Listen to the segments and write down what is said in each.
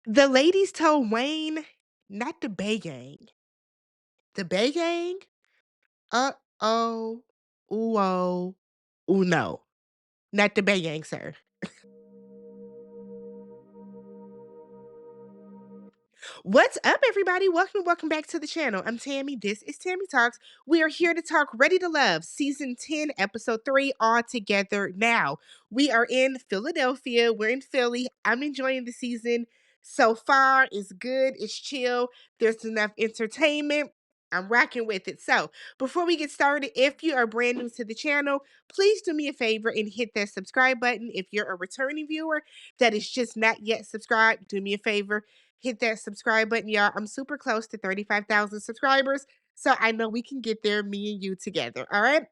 The ladies told Wayne, not the Bay Gang. The Bay Gang? Uh-oh. Ooh-oh. Ooh, no. Not the Bay Gang, sir. What's up, everybody? Welcome back to the channel. I'm Tammy. This is Tammy Talks. We are here to talk Ready to Love, Season 10, Episode 3, all together now. We are in Philadelphia. We're in Philly. I'm enjoying the season so far. It's good. It's chill. There's enough entertainment. I'm rocking with it. So, before we get started, if you are brand new to the channel, please do me a favor and hit that subscribe button. If you're a returning viewer that is just not yet subscribed, do me a favor, hit that subscribe button, y'all. I'm super close to 35,000 subscribers. So I know we can get there, me and you together. All right.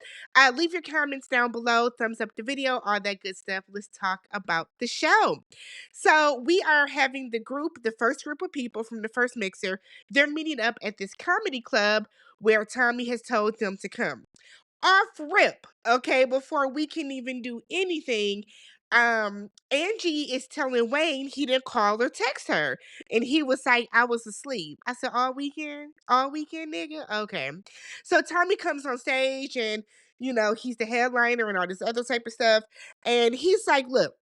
Leave your comments down below, thumbs up the video, all that good stuff. Let's talk about the show. So we are having the first group of people from the first mixer. They're meeting up at this comedy club where Tommy has told them to come off rip, okay, before we can even do anything. Angie is telling Wayne he didn't call or text her, and he was like, I was asleep. I said, all weekend, nigga. Okay. So Tommy comes on stage, and he's the headliner and all this other type of stuff, and he's like, look,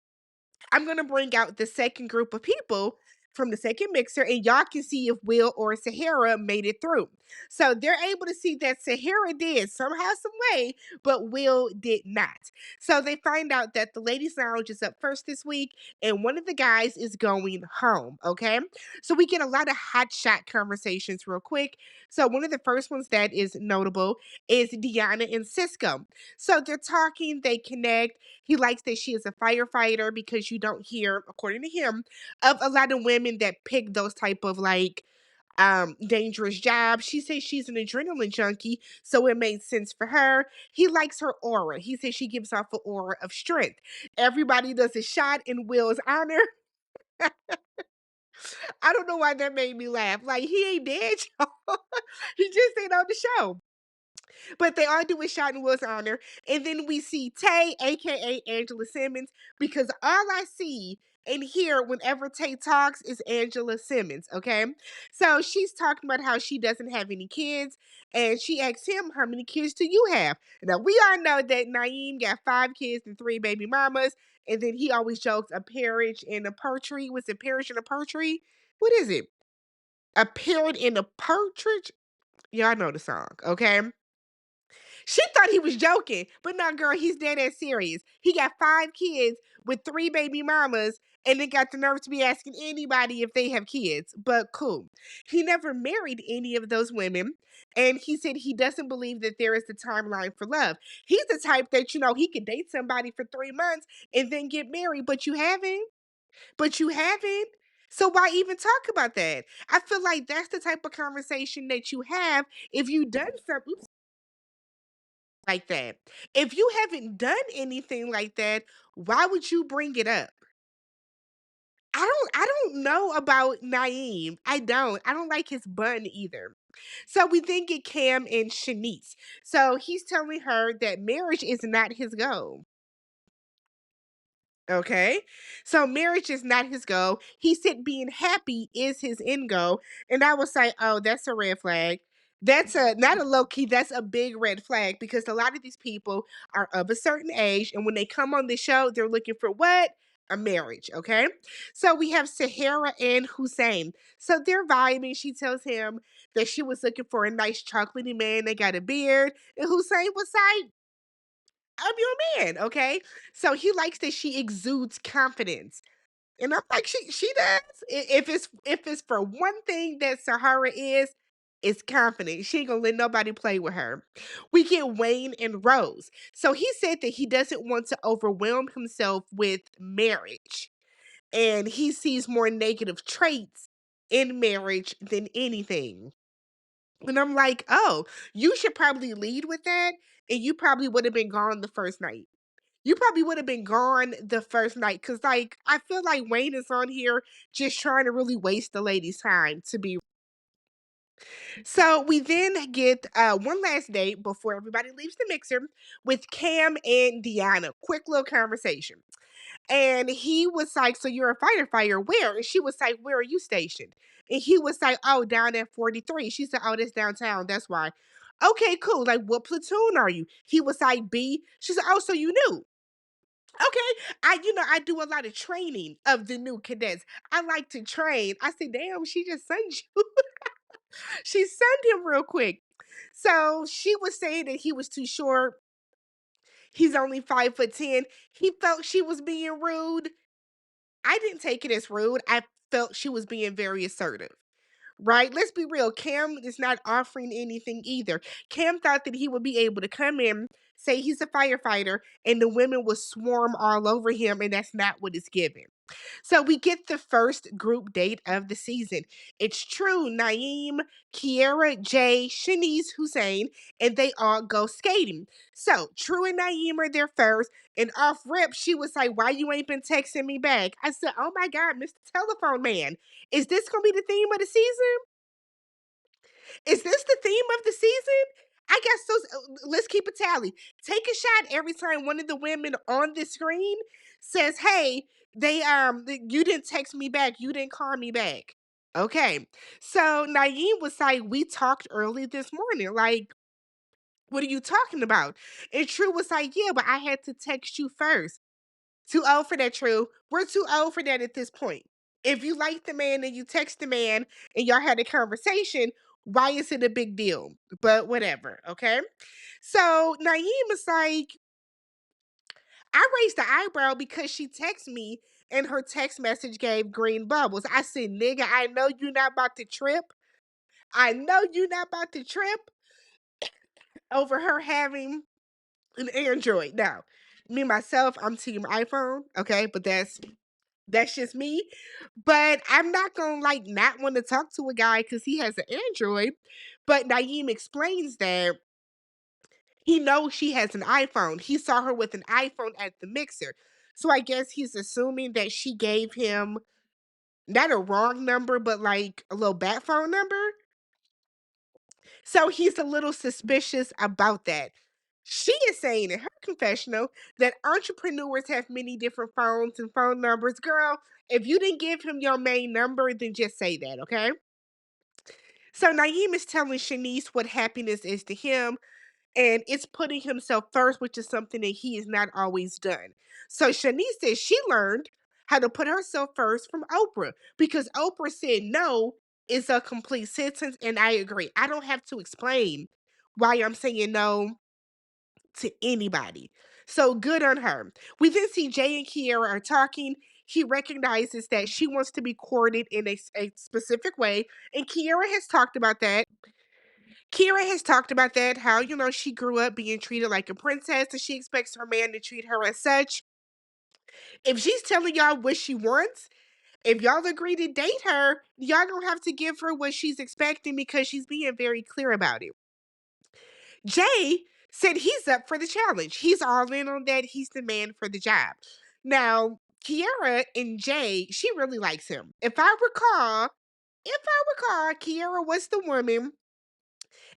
I'm gonna bring out the second group of people from the second mixer, and y'all can see if Will or Sahara made it through. So they're able to see that Sahara did somehow, some way, but Will did not. So they find out that the ladies' lounge is up first this week, and one of the guys is going home. Okay, so we get a lot of hot shot conversations real quick. So one of the first ones that is notable is Deanna and Cisco. So they're talking, they connect. He likes that she is a firefighter because you don't hear, according to him, of a lot of women that pick those type of dangerous jobs. She says she's an adrenaline junkie, so it made sense for her. He likes her aura. He says she gives off an aura of strength. Everybody does a shot in Will's honor. I don't know why that made me laugh. Like, he ain't dead, y'all. He just ain't on the show. But they are doing shot in Will's honor. And then we see Tay, aka Angela Simmons, because all I see and hear whenever Tay talks is Angela Simmons. Okay. So she's talking about how she doesn't have any kids. And she asks him, how many kids do you have? Now we all know that Naeem got 5 kids and 3 baby mamas. And then he always jokes a parrot and a partridge. Was it parrot and a partridge? What is it? A parrot and a partridge? Y'all know the song, okay? She thought he was joking, but no, girl, he's dead ass serious. He got 5 kids with 3 baby mamas, and then got the nerve to be asking anybody if they have kids. But cool. He never married any of those women, and he said he doesn't believe that there is a timeline for love. He's the type that, he could date somebody for 3 months and then get married, but you haven't. But you haven't. So why even talk about that? I feel like that's the type of conversation that you have if you done something like that. If you haven't done anything like that, why would you bring it up? I don't know about Naeem. I don't. I don't like his bun either. So we then get Cam and Shanice. So he's telling her that marriage is not his goal. Okay. So marriage is not his goal. He said being happy is his end goal. And I was like, oh, that's a red flag. That's a not a low key, that's a big red flag because a lot of these people are of a certain age. And when they come on the show, they're looking for what? A marriage. Okay. So we have Sahara and Hussein. So they're vibing. She tells him that she was looking for a nice chocolatey man that got a beard. And Hussein was like, I'm your man, okay? So he likes that she exudes confidence. And I'm like, she does. If it's for one thing that Sahara is, it's confident. She ain't gonna let nobody play with her. We get Wayne and Rose. So he said that he doesn't want to overwhelm himself with marriage. And he sees more negative traits in marriage than anything. And I'm like, oh, you should probably lead with that. And you probably would have been gone the first night. You probably would have been gone the first night because, like, I feel like Wayne is on here just trying to really waste the lady's time to be. So we then get one last date before everybody leaves the mixer with Cam and Deanna. Quick little conversation. And he was like, "So you're a firefighter, where?" And she was like, "Where are you stationed?" And he was like, "Oh, down at 43." She said, "Oh, that's downtown. That's why." Okay, cool. Like, what platoon are you? He was like, "B." She said, "Oh, so you knew." Okay. I do a lot of training of the new cadets. I like to train. I said, "Damn, she just sent you." She sent him real quick. So she was saying that he was too short. He's only 5'10". He felt she was being rude. I didn't take it as rude. I felt she was being very assertive. Right? Let's be real. Cam is not offering anything either. Cam thought that he would be able to come in, say he's a firefighter, and the women would swarm all over him, and that's not what is given. So we get the first group date of the season. It's True, Naeem, Kiera, Jay, Shanice, Hussein, and they all go skating. So True and Naeem are there first, and off rip, she was like, "Why you ain't been texting me back?" I said, "Oh my God, Mr. Telephone Man, is this gonna be the theme of the season? Is this the theme of the season?" I guess so. Let's keep a tally. Take a shot every time one of the women on the screen says, "Hey, you didn't text me back. You didn't call me back." Okay. So Naeem was like, "We talked early this morning. Like, what are you talking about?" And True was like, "Yeah, but I had to text you first." Too old for that, True. We're too old for that at this point. If you like the man and you text the man and y'all had a conversation, why is it a big deal? But whatever, okay? So Naeem is like, I raised the eyebrow because she texted me and her text message gave green bubbles. I said, "Nigga, I know you're not about to trip. I know you're not about to trip over her having an Android." Now, me myself, I'm team iPhone, okay? But that's just me. But I'm not gonna like not want to talk to a guy because he has an Android. But Naeem explains that he knows she has an iPhone. He saw her with an iPhone at the mixer. So I guess he's assuming that she gave him not a wrong number, but like a little bat phone number. So he's a little suspicious about that. She is saying in her confessional that entrepreneurs have many different phones and phone numbers. Girl, if you didn't give him your main number, then just say that, okay? So Naeem is telling Shanice what happiness is to him, and it's putting himself first, which is something that he has not always done. So Shanice says she learned how to put herself first from Oprah because Oprah said no is a complete sentence, and I agree. I don't have to explain why I'm saying no to anybody. So good on her. We then see Jay and Kiera are talking. He recognizes that she wants to be courted in a specific way, and Kiera has talked about that. Kira has talked about that, how, she grew up being treated like a princess and she expects her man to treat her as such. If she's telling y'all what she wants, if y'all agree to date her, y'all don't have to give her what she's expecting because she's being very clear about it. Jay said he's up for the challenge. He's all in on that. He's the man for the job. Now, Kiara and Jay, she really likes him. If I recall, Kiara was the woman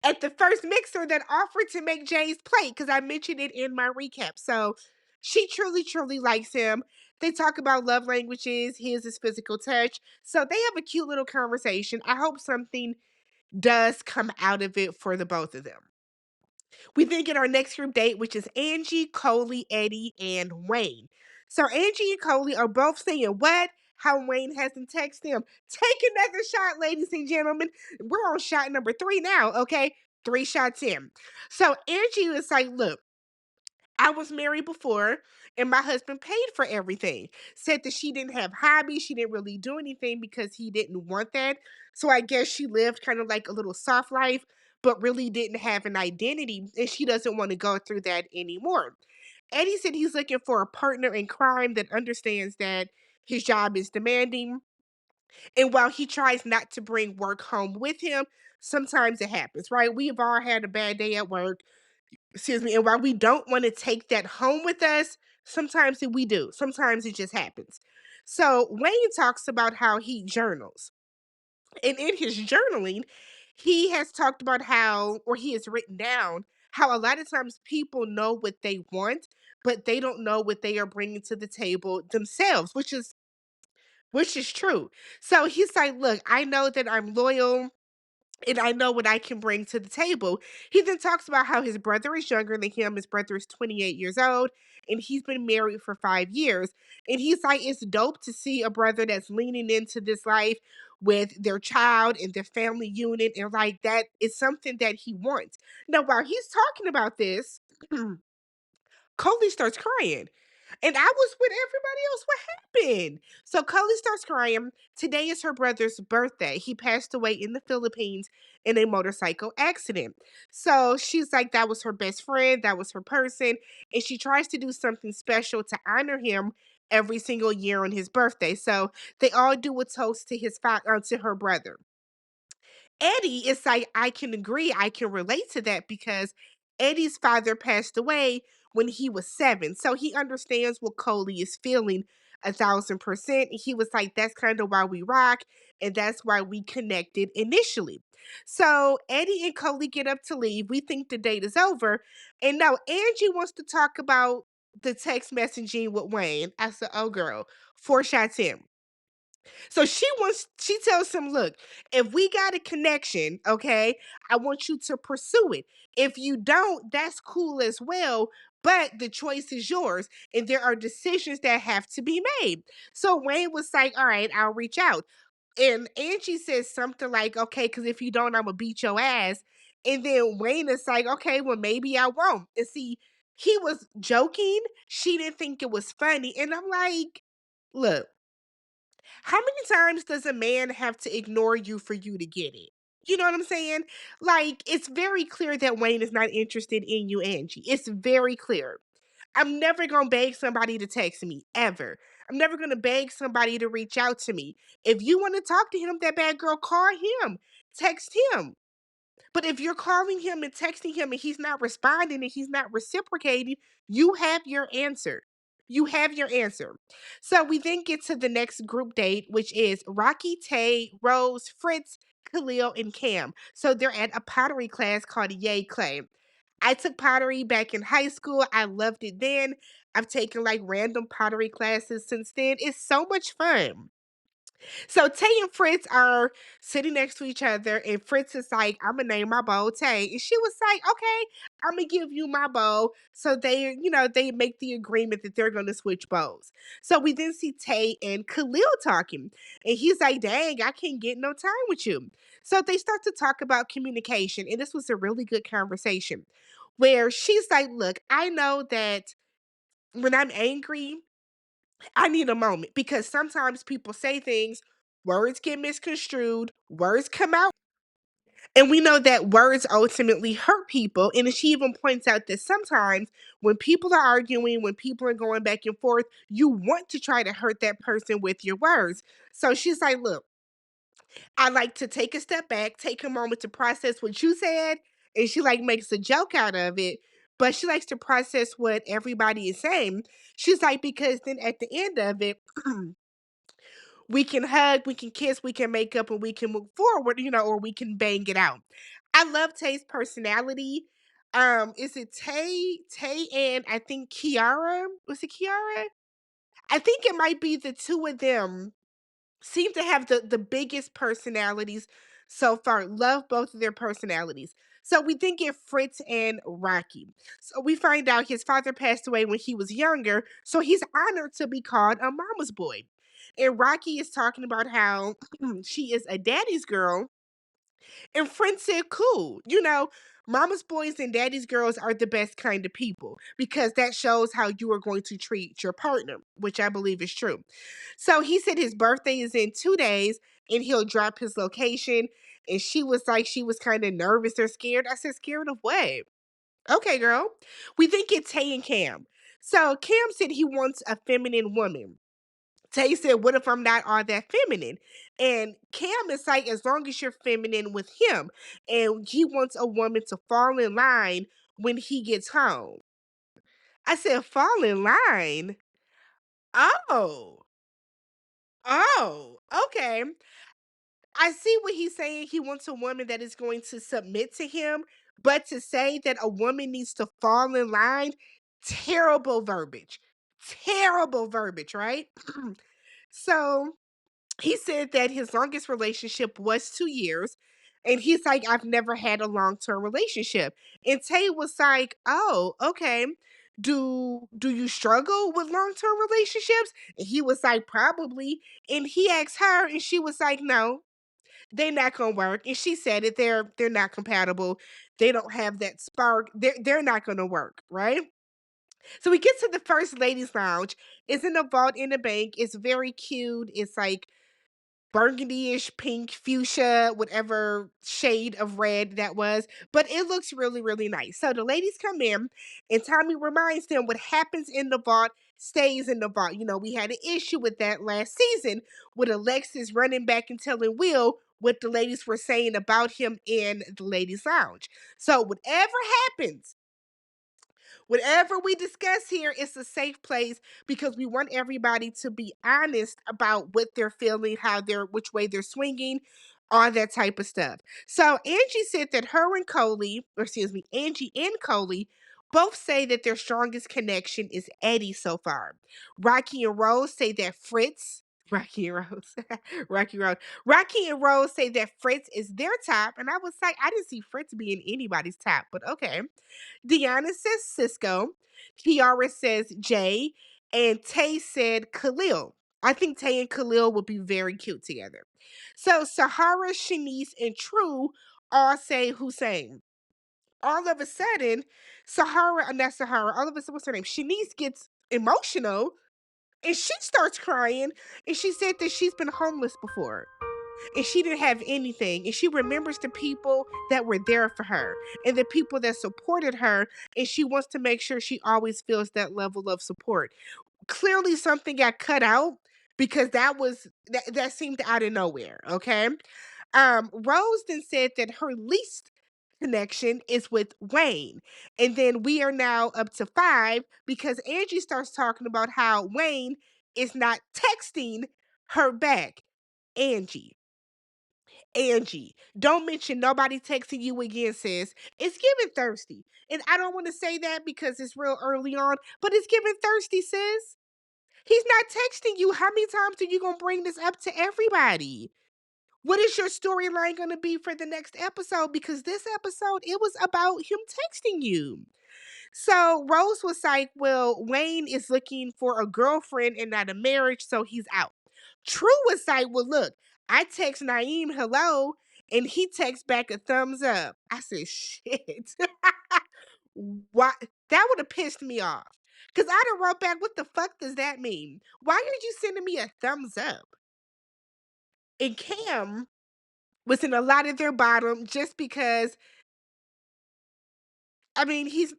at the first mixer that offered to make Jay's plate because I mentioned it in my recap. So she truly, truly likes him. They talk about love languages. His is physical touch. So they have a cute little conversation. I hope something does come out of it for the both of them. We then get our next group date, which is Angie, Coley, Eddie, and Wayne. So Angie and Coley are both saying what? How Wayne hasn't texted him. Take another shot, ladies and gentlemen. We're on shot number 3 now, okay? 3 shots in. So Angie was like, look, I was married before and my husband paid for everything. Said that she didn't have hobbies. She didn't really do anything because he didn't want that. So I guess she lived kind of like a little soft life, but really didn't have an identity. And she doesn't want to go through that anymore. Eddie said he's looking for a partner in crime that understands that his job is demanding. And while he tries not to bring work home with him, sometimes it happens, right? We've all had a bad day at work, excuse me, and while we don't want to take that home with us, sometimes we do. Sometimes it just happens. So Wayne talks about how he journals. And in his journaling, he has talked about how, or he has written down how a lot of times people know what they want, but they don't know what they are bringing to the table themselves, which is true. So he's like, look, I know that I'm loyal and I know what I can bring to the table. He then talks about how his brother is younger than him. His brother is 28 years old and he's been married for 5 years. And he's like, it's dope to see a brother that's leaning into this life with their child and their family unit. And like that is something that he wants. Now, while he's talking about this, Coley starts crying. And I was with everybody else. What happened? So Coley starts crying. Today is her brother's birthday. He passed away in the Philippines in a motorcycle accident. So she's like, that was her best friend. That was her person. And she tries to do something special to honor him every single year on his birthday. So they all do a toast to to her brother. Eddie is like, I can agree, I can relate to that because Eddie's father passed away when he was 7. So he understands what Coley is feeling 1,000%. He was like, that's kind of why we rock, and that's why we connected initially. So Eddie and Coley get up to leave. We think the date is over. And now Angie wants to talk about the text messaging with Wayne. I said, oh girl, 4 shots in. So she tells him, look, if we got a connection, okay, I want you to pursue it. If you don't, that's cool as well. But the choice is yours. And there are decisions that have to be made. So Wayne was like, all right, I'll reach out. And Angie says something like, okay, because if you don't, I'm gonna beat your ass. And then Wayne is like, okay, well, maybe I won't. And see, he was joking. She didn't think it was funny. And I'm like, look, how many times does a man have to ignore you for you to get it? You know what I'm saying? Like, it's very clear that Wayne is not interested in you, Angie. It's very clear. I'm never going to beg somebody to text me, ever. I'm never going to beg somebody to reach out to me. If you want to talk to him, that bad girl, call him, text him. But if you're calling him and texting him and he's not responding and he's not reciprocating, you have your answer. You have your answer. So we then get to the next group date, which is Rocky, Tay, Rose, Fritz, Khalil, and Cam. So they're at a pottery class called Yay Clay. I took pottery back in high school. I loved it then. I've taken like random pottery classes since then. It's so much fun. So Tay and Fritz are sitting next to each other, and Fritz is like, I'm gonna name my bowl Tay. And she was like, okay, I'm gonna give you my bowl. So they make the agreement that they're gonna switch bowls. So we then see Tay and Khalil talking, and he's like, dang, I can't get no time with you. So they start to talk about communication, and this was a really good conversation where she's like, look, I know that when I'm angry, I need a moment because sometimes people say things, words get misconstrued, words come out, and we know that words ultimately hurt people. And she even points out that sometimes when people are arguing, when people are going back and forth, you want to try to hurt that person with your words. So she's like, look, I like to take a step back, take a moment to process what you said. And she like makes a joke out of it, but she likes to process what everybody is saying. She's like, because then at the end of it, we can hug, we can kiss, we can make up, and we can move forward, or we can bang it out. I love Tay's personality. Is it Tay and I think Kiara? Was it Kiara? I think it might be the two of them seem to have the biggest personalities so far. Love both of their personalities. So we then get Fritz and Rocky. So we find out his father passed away when he was younger, so he's honored to be called a mama's boy. And Rocky is talking about how she is a daddy's girl, and Fritz said, cool. Mama's boys and daddy's girls are the best kind of people because that shows how you are going to treat your partner, which I believe is true. So he said his birthday is in 2 days and he'll drop his location. And she was like, she was kind of nervous or scared. I said, scared of what? Okay, girl. We think it's Tay and Cam. So Cam said he wants a feminine woman. Tay said, what if I'm not all that feminine? And Cam is like, as long as you're feminine with him. And he wants a woman to fall in line when he gets home. I said, fall in line? Oh, okay. I see what he's saying. He wants a woman that is going to submit to him. But to say that a woman needs to fall in line, Terrible verbiage. Terrible verbiage, right? So he said that his longest relationship was 2 years. And he's like, I've never had a long-term relationship. And Tay was like, oh, okay. Do you struggle with long-term relationships? And he was like, probably. And he asked her, and she was like, no, they're not gonna work. And she said it, they're not compatible. They don't have that spark. They're not gonna work, right? So we get to the first ladies' lounge. It's in a vault in the bank. It's very cute. It's like burgundy-ish pink, fuchsia, whatever shade of red that was. But it looks really, really nice. So the ladies come in, and Tommy reminds them what happens in the vault stays in the vault. You know, we had an issue with that last season with Alexis running back and telling Will what the ladies were saying about him in the ladies' lounge. So whatever happens, whatever we discuss here is a safe place because we want everybody to be honest about what they're feeling, how they're, which way they're swinging, all that type of stuff. So Angie said that her and Coley, or excuse me, Angie and Coley both say that their strongest connection is Eddie so far. Rocky and Rose say that Fritz, Rocky and Rose, Rocky Rose, Rocky and Rose say that Fritz is their top, and I was like, I didn't see Fritz being anybody's top, but okay. Deanna says Cisco. Kiara says Jay. And Tay said Khalil. I think Tay and Khalil would be very cute together. So Sahara, Shanice, and True all say Hussein. All of a sudden, Sahara, not Sahara, all of a sudden, what's her name? Shanice gets emotional and she starts crying. And she said that she's been homeless before and she didn't have anything. And she remembers the people that were there for her and the people that supported her. And she wants to make sure she always feels that level of support. Clearly, something got cut out because that seemed out of nowhere. Okay. Rose then said that her least connection is with Wayne. And then we are now up to 5 because Angie starts talking about how Wayne is not texting her back. Angie, Angie, don't mention nobody texting you again, sis. It's giving thirsty. And I don't want to say that because it's real early on, but it's giving thirsty, sis. He's not texting you. How many times are you going to bring this up to everybody? What is your storyline going to be for the next episode? Because this episode, it was about him texting you. So Rose was like, well, Wayne is looking for a girlfriend and not a marriage, so he's out. True was like, well, look, I text Naeem hello, and he texts back a thumbs up. I said, shit. Why? That would have pissed me off. Because I'd have wrote back, what the fuck does that mean? Why are you sending me a thumbs up? And Cam was in a lot of their bottom just because, I mean, he's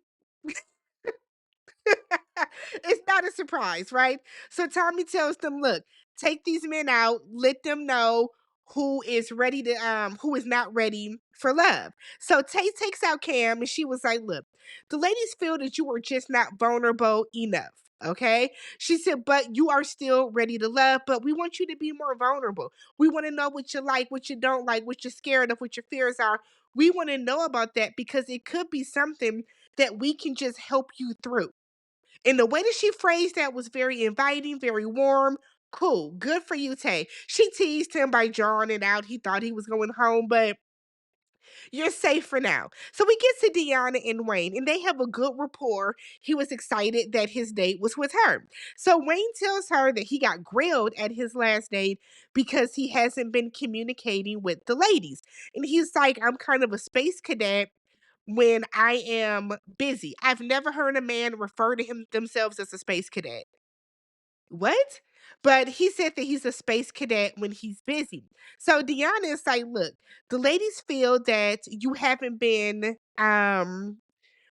it's not a surprise, right? So Tommy tells them, look, take these men out, let them know who is not ready for love. So Tay takes out Cam and she was like, look, the ladies feel that you are just not vulnerable enough. Okay. She said, but you are still ready to love, but we want you to be more vulnerable. We want to know what you like, what you don't like, what you're scared of, what your fears are. We want to know about that because it could be something that we can just help you through. And the way that she phrased that was very inviting, very warm. Cool. Good for you, Tay. She teased him by drawing it out. He thought he was going home, but you're safe for now. So we get to Deanna and Wayne, and they have a good rapport. He was excited that his date was with her. So Wayne tells her that he got grilled at his last date because he hasn't been communicating with the ladies. And he's like, I'm kind of a space cadet when I am busy. I've never heard a man refer to themselves as a space cadet. What? But he said that he's a space cadet when he's busy. So Deanna is like, look, the ladies feel that you haven't been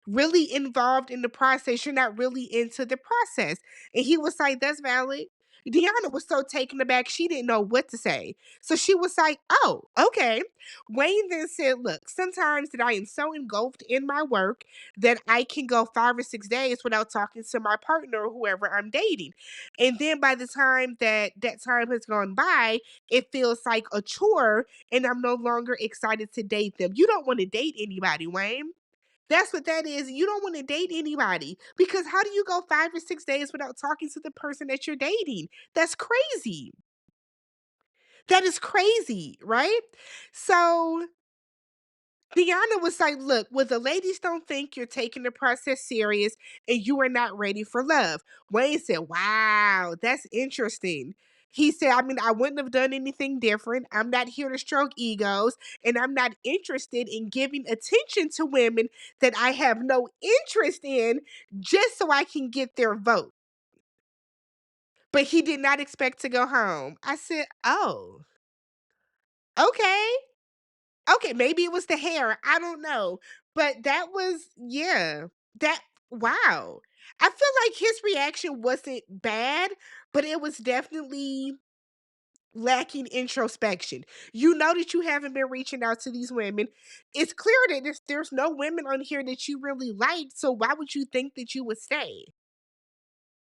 really involved in the process. You're not really into the process. And he was like, that's valid. Deanna was so taken aback, she didn't know what to say. So she was like, oh, okay. Wayne then said, look, sometimes that I am so engulfed in my work that I can go 5 or 6 days without talking to my partner or whoever I'm dating. And then by the time that time has gone by, it feels like a chore and I'm no longer excited to date them. You don't want to date anybody, Wayne. That's what that is. You don't want to date anybody because how do you go 5 or 6 days without talking to the person that you're dating? That's crazy. That is crazy, right? So Deanna was like, look, well, the ladies don't think you're taking the process serious and you are not ready for love. Wayne said, wow, that's interesting. He said, I mean, I wouldn't have done anything different. I'm not here to stroke egos, and I'm not interested in giving attention to women that I have no interest in just so I can get their vote. But he did not expect to go home. I said, oh, okay. Okay, maybe it was the hair, I don't know, but that was yeah, that wow. I feel like his reaction wasn't bad, but it was definitely lacking introspection. You know that you haven't been reaching out to these women. It's clear that there's no women on here that you really like, so why would you think that you would stay?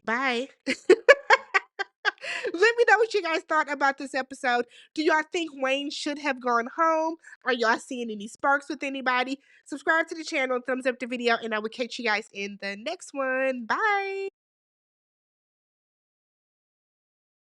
Bye. Let me know what you guys thought about this episode. Do y'all think Wayne should have gone home? Are y'all seeing any sparks with anybody? Subscribe to the channel, thumbs up the video, and I will catch you guys in the next one. Bye.